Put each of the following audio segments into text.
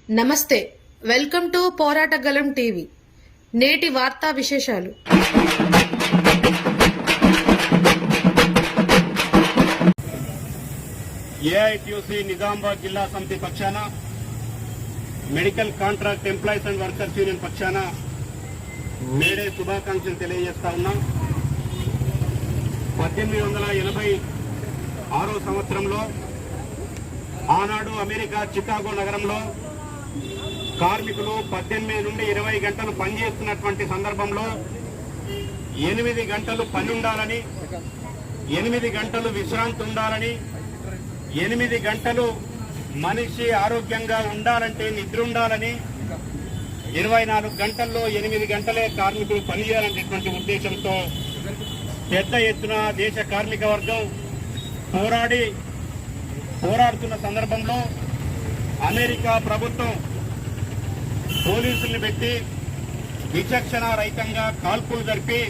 నమస్తే, welcome to పోరాటగలం TV. నేటి వార్తా విశేషాలు. ఏఐటీయూసీ నిజామాబాద్ జిల్లా సమితి పక్షాన, medical contract employees and workers union పక్షాన మేడే శుభాకాంక్షలు తెలియజేస్తా ఉన్నాం. 1886 సంవత్సరంలో ఆనాడు అమెరికా చికాగో నగరంలో కార్మికులు 18 నుండి 20 గంటలు పనిచేస్తున్నటువంటి సందర్భంలో 8 గంటలు పని ఉండాలని, 8 గంటలు విశ్రాంతి ఉండాలని, 8 గంటలు మనిషి ఆరోగ్యంగా ఉండాలంటే నిద్ర ఉండాలని, 24 గంటల్లో 8 గంటలే కార్మికులు పనిచేయాలనేటువంటి ఉద్దేశంతో పెద్ద ఎత్తున దేశ కార్మిక వర్గం పోరాడుతున్న సందర్భంలో అమెరికా ప్రభుత్వం పోలీసుల్ని పెట్టి విచక్షణ రహితంగా కాల్పులు జరిపి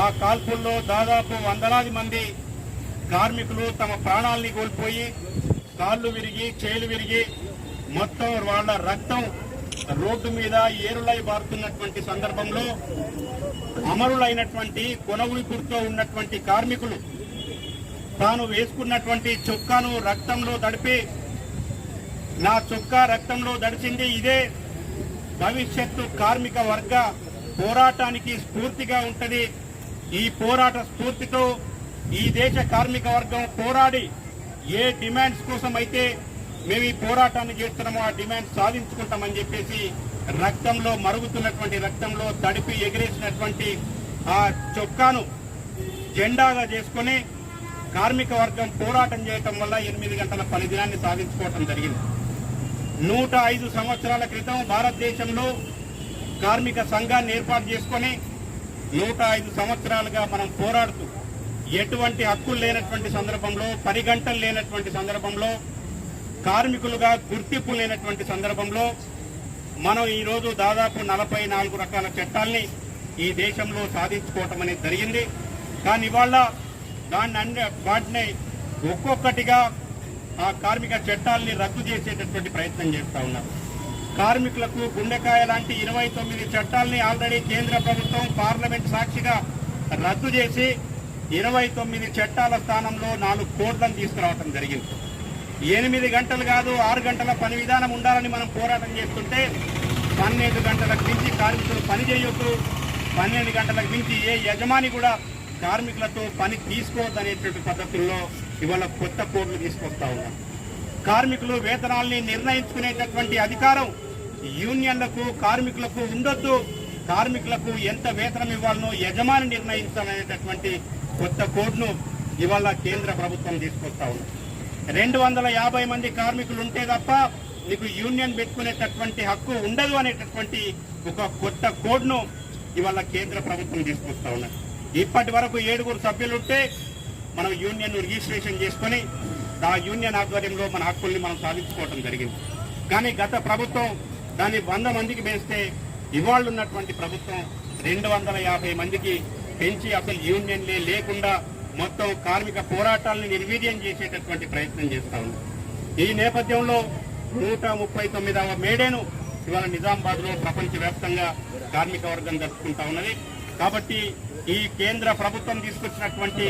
ఆ కాల్పుల్లో దాదాపు వందలాది మంది కార్మికులు తమ ప్రాణాలని కోల్పోయి కాళ్ళు విరిగి చేలు విరిగి మొత్తం వాళ్ళ రక్తం రోడ్డు మీద ఏరులై బారుతున్నటువంటి సందర్భంలో అమరులైనటువంటి కొనవుడిపుడుతో ఉన్నటువంటి కార్మికులు తాను వేసుకున్నటువంటి చొక్కాను రక్తంలో తడిపి, నా చొక్కా రక్తంలో దడిచింది, ఇదే భవిష్యత్తు కార్మిక వర్గ పోరాటానికి స్ఫూర్తిగా ఉంటది. ఈ పోరాట స్ఫూర్తితో ఈ దేశ కార్మిక వర్గం పోరాడి ఏ డిమాండ్స్ కోసం అయితే మేము ఈ పోరాటాన్ని చేస్తున్నామో ఆ డిమాండ్ సాధించుకుంటామని చెప్పేసి రక్తంలో మరుగుతున్నటువంటి రక్తంలో తడిపి ఎగిరేసినటువంటి ఆ చొక్కాను జెండాగా చేసుకుని కార్మిక వర్గం పోరాటం చేయటం వల్ల 8 గంటల పని దినాన్ని సాధించుకోవటం జరిగింది. 105 సంవత్సరాల క్రితం భారతదేశంలో కార్మిక సంఘాన్ని ఏర్పాటు చేసుకుని 105 సంవత్సరాలుగా మనం పోరాడుతూ ఎటువంటి హక్కులు లేనటువంటి సందర్భంలో, పని గంటలు లేనటువంటి సందర్భంలో, కార్మికులుగా గుర్తింపు లేనటువంటి సందర్భంలో మనం ఈరోజు దాదాపు 44 రకాల చట్టాల్ని ఈ దేశంలో సాధించుకోవటం అనేది జరిగింది. కానీ ఇవాళ వాటిని ఒక్కొక్కటిగా ఆ కార్మిక చట్టాలని రద్దు చేసేటటువంటి ప్రయత్నం చేస్తా ఉన్నారు. కార్మికులకు గుండెకాయ లాంటి 29 చట్టాలని ఆల్రెడీ కేంద్ర ప్రభుత్వం పార్లమెంట్ సాక్షిగా రద్దు చేసి 29 చట్టాల స్థానంలో 4 కోడ్లను తీసుకురావడం జరిగింది. 8 గంటలు కాదు 6 గంటల పని విధానం ఉండాలని మనం పోరాటం చేస్తుంటే 12 గంటలకు మించి కార్మికులు పని చేయొద్దు, 12 గంటలకు మించి ఏ యజమాని కూడా కార్మికులతో పని తీసుకోవద్దనేటువంటి పద్ధతుల్లో ఇవాళ కొత్త కోడ్లు తీసుకొస్తా ఉన్నారు. కార్మికులు వేతనాల్ని నిర్ణయించుకునేటటువంటి అధికారం యూనియన్లకు, కార్మికులకు ఉండొద్దు. కార్మికులకు ఎంత వేతనం ఇవ్వాలనో యజమాని నిర్ణయించాలనేటటువంటి కొత్త కోడ్ను ఇవాళ కేంద్ర ప్రభుత్వం తీసుకొస్తా ఉన్నారు. 250 మంది కార్మికులు ఉంటే తప్ప నీకు యూనియన్ పెట్టుకునేటటువంటి హక్కు ఉండదు అనేటటువంటి ఒక కొత్త కోడ్ను ఇవాళ కేంద్ర ప్రభుత్వం తీసుకొస్తా ఉన్నారు. ఇప్పటి వరకు 7 సభ్యులుంటే మనం యూనియన్ రిజిస్ట్రేషన్ చేసుకుని ఆ యూనియన్ ఆధ్వర్యంలో మన హక్కుల్ని మనం సాధించుకోవడం జరిగింది. కానీ గత ప్రభుత్వం దాన్ని 100 మందికి పెంచితే ఇవాళ ఉన్నటువంటి ప్రభుత్వం 250 మందికి పెంచి అసలు యూనియన్లే లేకుండా మొత్తం కార్మిక పోరాటాలను నిర్వీర్యం చేసేటటువంటి ప్రయత్నం చేస్తా ఉంది. ఈ నేపథ్యంలో 139వ మేడేను ఇవాళ నిజామాబాద్ లో ప్రపంచవ్యాప్తంగా కార్మిక వర్గం జరుపుకుంటా ఉన్నది. కాబట్టి ఈ కేంద్ర ప్రభుత్వం తీసుకొచ్చినటువంటి